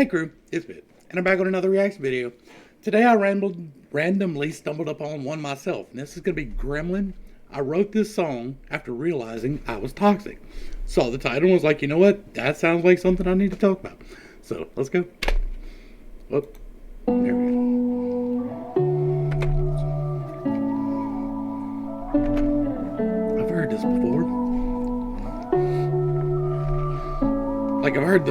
Hey crew, it's Bit, and I'm back on another reaction video. Today I randomly stumbled upon one myself, and this is going to be Gremlin. I wrote this song after realizing I was toxic. Saw the title and was like, you know what, that sounds like something I need to talk about. So, let's go. Oh, there we go. I've heard this before. Like, I've heard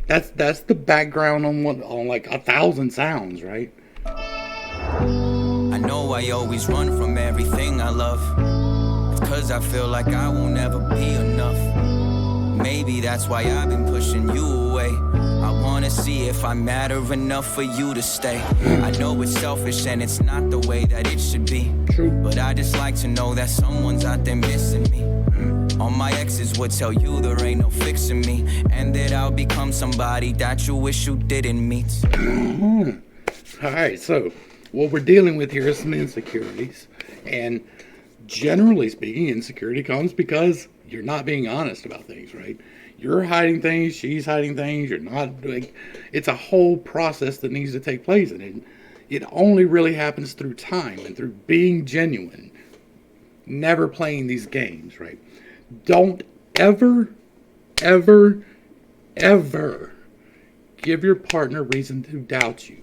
that's the background on like 1,000 sounds, right? I know I always run from everything I love. It's 'cause I feel like I will never be enough. Maybe that's why I've been pushing you away. I wanna see if I matter enough for you to stay. I know it's selfish and it's not the way that it should be. True. But I just like to know that someone's out there missing me. All my exes would tell you there ain't no fixing me, and that I'll become somebody that you wish you didn't meet. Alright, so what we're dealing with here is some insecurities. And generally speaking, insecurity comes because you're not being honest about things, right? You're hiding things, she's hiding things, you're not doing... It's a whole process that needs to take place, and it only really happens through time and through being genuine. Never playing these games, right? Don't ever give your partner reason to doubt you.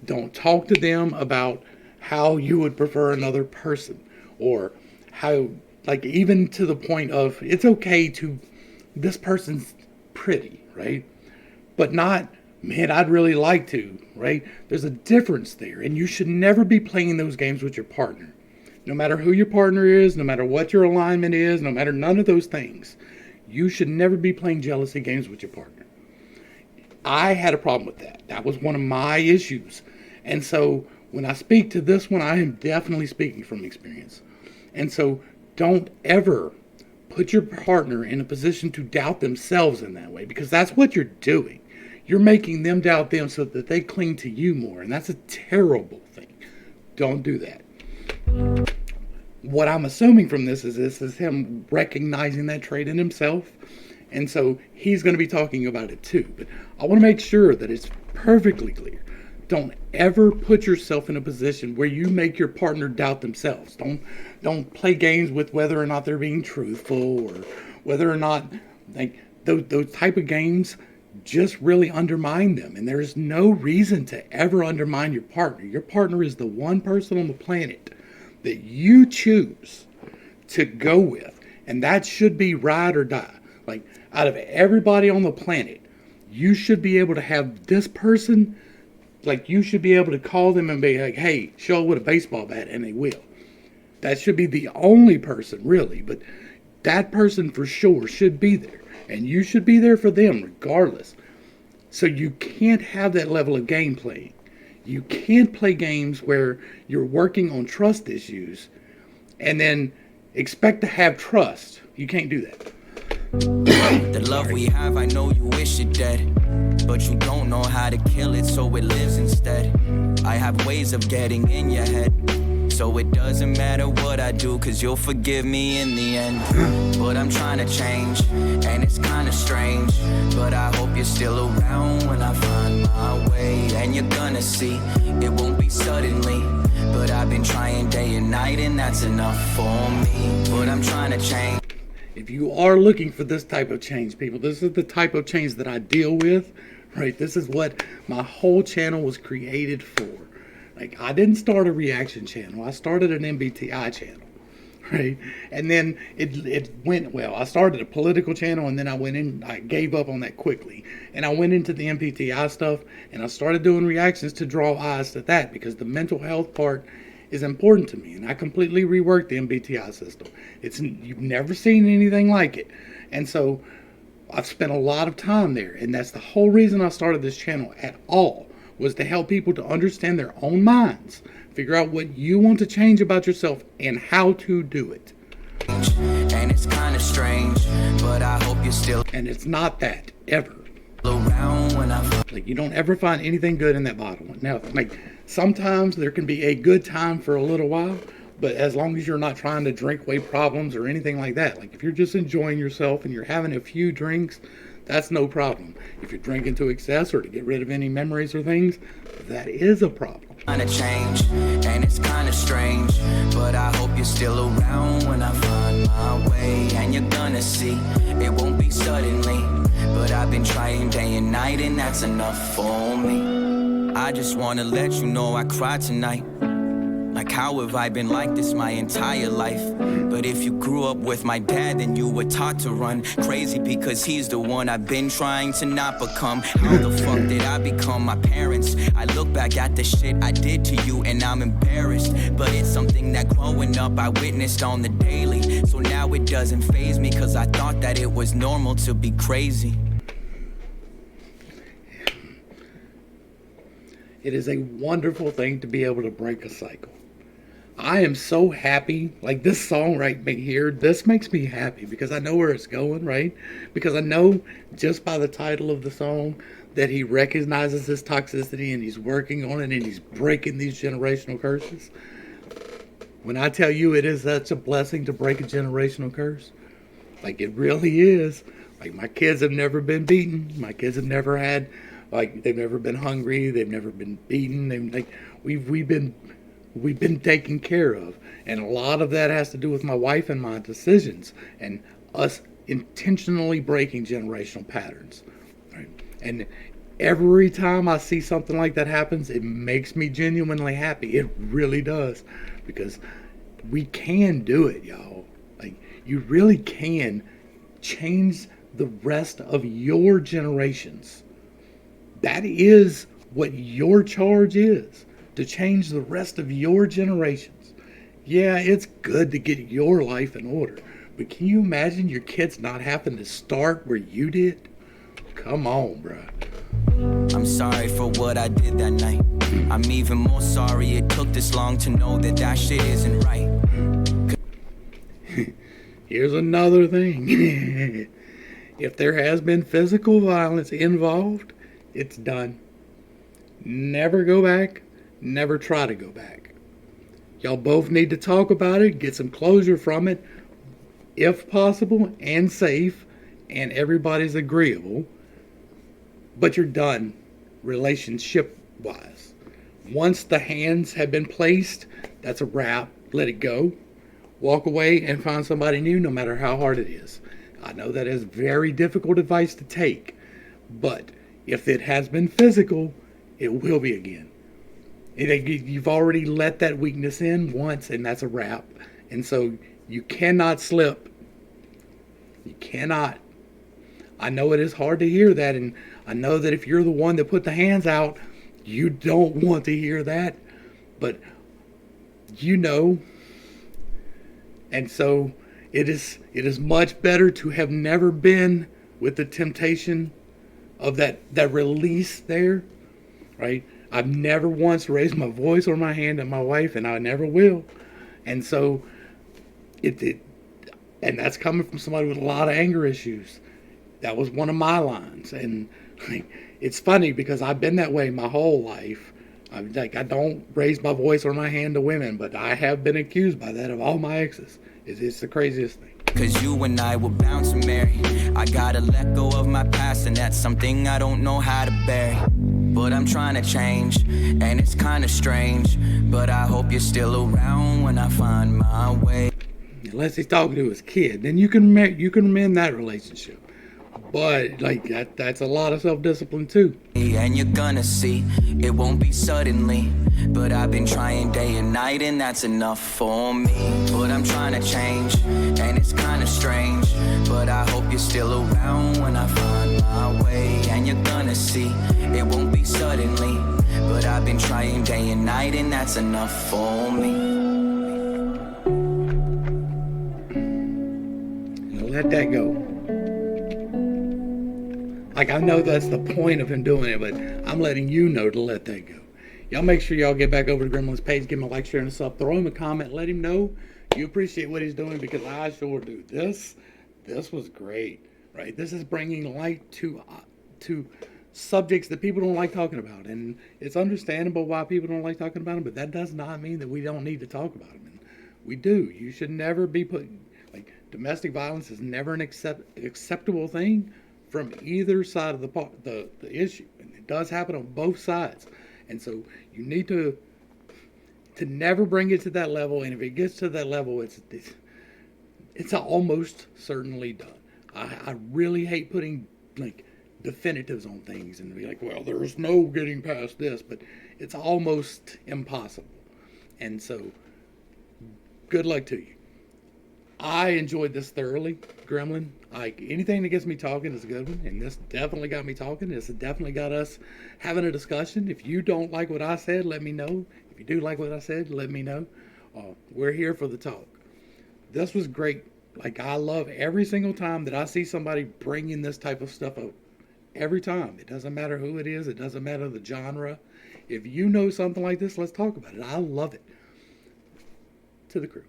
Don't talk to them about how you would prefer another person, or how, like, even to the point of, it's okay to, this person's pretty, right? But not, man, I'd really like to, right? There's a difference there, and you should never be playing those games with your partner. No matter who your partner is, no matter what your alignment is, no matter none of those things, you should never be playing jealousy games with your partner. I had a problem with that. That was one of my issues. And so when I speak to this one, I am definitely speaking from experience. And so don't ever put your partner in a position to doubt themselves in that way, because that's what you're doing. You're making them doubt them so that they cling to you more. And that's a terrible thing. Don't do that. What I'm assuming from this is him recognizing that trait in himself, and so he's going to be talking about it too. But I want to make sure that it's perfectly clear. Don't ever put yourself in a position where you make your partner doubt themselves. Don't play games with whether or not they're being truthful, or whether or not, like, those type of games just really undermine them. And there's no reason to ever undermine your partner. Your partner is the one person on the planet that you choose to go with, and that should be ride or die. Like, out of everybody on the planet, you should be able to have this person, like, you should be able to call them and be like, hey, show up with a baseball bat, and they will. That should be the only person, really, but that person for sure should be there, and you should be there for them regardless. So you can't have that level of game playing. You can't play games where you're working on trust issues and then expect to have trust. You can't do that. The love we have, I know you wish it dead, but you don't know how to kill it, so it lives instead. I have ways of getting in your head, so it doesn't matter what I do, 'cause you'll forgive me in the end. But I'm trying to change, and it's kind of strange, but I hope you're still around when I find my way. And you're gonna see, it won't be suddenly, but I've been trying day and night, and that's enough for me. But I'm trying to change. If you are looking for this type of change, people, this is the type of change that I deal with, right? This is what my whole channel was created for. Like, I didn't start a reaction channel. I started an MBTI channel, right? And then it went, well, I started a political channel, and then I gave up on that quickly. And I went into the MBTI stuff, and I started doing reactions to draw eyes to that, because the mental health part is important to me. And I completely reworked the MBTI system. You've never seen anything like it. And so I've spent a lot of time there. And that's the whole reason I started this channel at all, was to help people to understand their own minds, figure out what you want to change about yourself and how to do it. And it's kind of strange, but I hope you're still... And it's not that, ever. Around when I... Like, you don't ever find anything good in that bottle. Now, like, sometimes there can be a good time for a little while, but as long as you're not trying to drink away problems or anything like that. Like, if you're just enjoying yourself and you're having a few drinks, That's no problem. If you're drinking to excess or to get rid of any memories or things, that is a problem. Kinda change, and it's kinda strange, but I hope you're still around when I find my way. And you're gonna see, it won't be suddenly, but I've been trying day and night, and that's enough for me. I just wanna let you know I cried tonight. Like, how have I been like this my entire life? But if you grew up with my dad, then you were taught to run crazy, because he's the one I've been trying to not become. How the fuck did I become my parents? I look back at the shit I did to you and I'm embarrassed, but it's something that growing up I witnessed on the daily. So now it doesn't faze me, cause I thought that it was normal to be crazy. It is a wonderful thing to be able to break a cycle. I am so happy, like this song right here, this makes me happy because I know where it's going, right? Because I know just by the title of the song that he recognizes his toxicity and he's working on it and he's breaking these generational curses. When I tell you it is such a blessing to break a generational curse, like it really is. Like, my kids have never been beaten. My kids have never had, like, they've never been hungry. They've never been beaten. We've been taken care of, and a lot of that has to do with my wife and my decisions and us intentionally breaking generational patterns. Right? And every time I see something like that happens, it makes me genuinely happy. It really does, because we can do it, y'all. Like, you really can change the rest of your generations. That is what your charge is, to change the rest of your generations. Yeah, it's good to get your life in order, but can you imagine your kids not having to start where you did? Come on, bruh. I'm sorry for what I did that night. I'm even more sorry it took this long to know that that shit isn't right. Here's another thing. If there has been physical violence involved, it's done. Never go back. Never try to go back. Y'all both need to talk about it, get some closure from it, if possible and safe, and everybody's agreeable. But you're done, relationship-wise. Once the hands have been placed, that's a wrap. Let it go. Walk away and find somebody new, no matter how hard it is. I know that is very difficult advice to take, but if it has been physical, it will be again. You've already let that weakness in once, and that's a wrap. And so you cannot slip. You cannot. I know it is hard to hear that, and I know that if you're the one that put the hands out, you don't want to hear that, but you know. And so it is much better to have never been with the temptation of that release there, right? I've never once raised my voice or my hand at my wife, and I never will. And so and that's coming from somebody with a lot of anger issues. That was one of my lines. And it's funny because I've been that way my whole life. I don't raise my voice or my hand to women, but I have been accused by that of all my exes. It's the craziest thing. Cause you and I were bound to marry. I gotta let go of my past, and that's something I don't know how to bury. But I'm trying to change, and it's kinda strange, but I hope you're still around when I find my way. Unless he's talking to his kid, then you can mend that relationship. But that's a lot of self-discipline too. And you're gonna see, it won't be suddenly, but I've been trying day and night, and that's enough for me. But I'm trying to change, and it's kinda strange, but I hope you're still around when I find my way. And you're gonna see, it won't be suddenly, but I've been trying day and night, and that's enough for me. Now let that go. I know that's the point of him doing it, but I'm letting you know to let that go. Y'all make sure y'all get back over to Gremlin's page, give him a like, share, and a sub. Throw him a comment. Let him know you appreciate what he's doing, because I sure do. This was great, right? This is bringing light to subjects that people don't like talking about. And it's understandable why people don't like talking about them, but that does not mean that we don't need to talk about them. And we do. You should never be domestic violence is never an acceptable thing from either side of the issue, and it does happen on both sides. And so you need to never bring it to that level. And if it gets to that level, it's almost certainly done. I really hate putting like definitives on things and be like, well, there's no getting past this, but it's almost impossible. And so, good luck to you. I enjoyed this thoroughly, Gremlin. Like, anything that gets me talking is a good one, and this definitely got me talking. This definitely got us having a discussion. If you don't like what I said, let me know. If you do like what I said, let me know. We're here for the talk. This was great. Like, I love every single time that I see somebody bringing this type of stuff up. Every time. It doesn't matter who it is. It doesn't matter the genre. If you know something like this, let's talk about it. I love it. To the crew,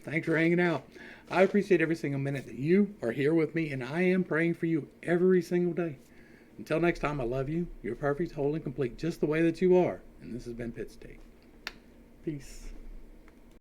thanks for hanging out. I appreciate every single minute that you are here with me, and I am praying for you every single day. Until next time, I love you. You're perfect, whole, and complete just the way that you are. And this has been Pittstake. Peace.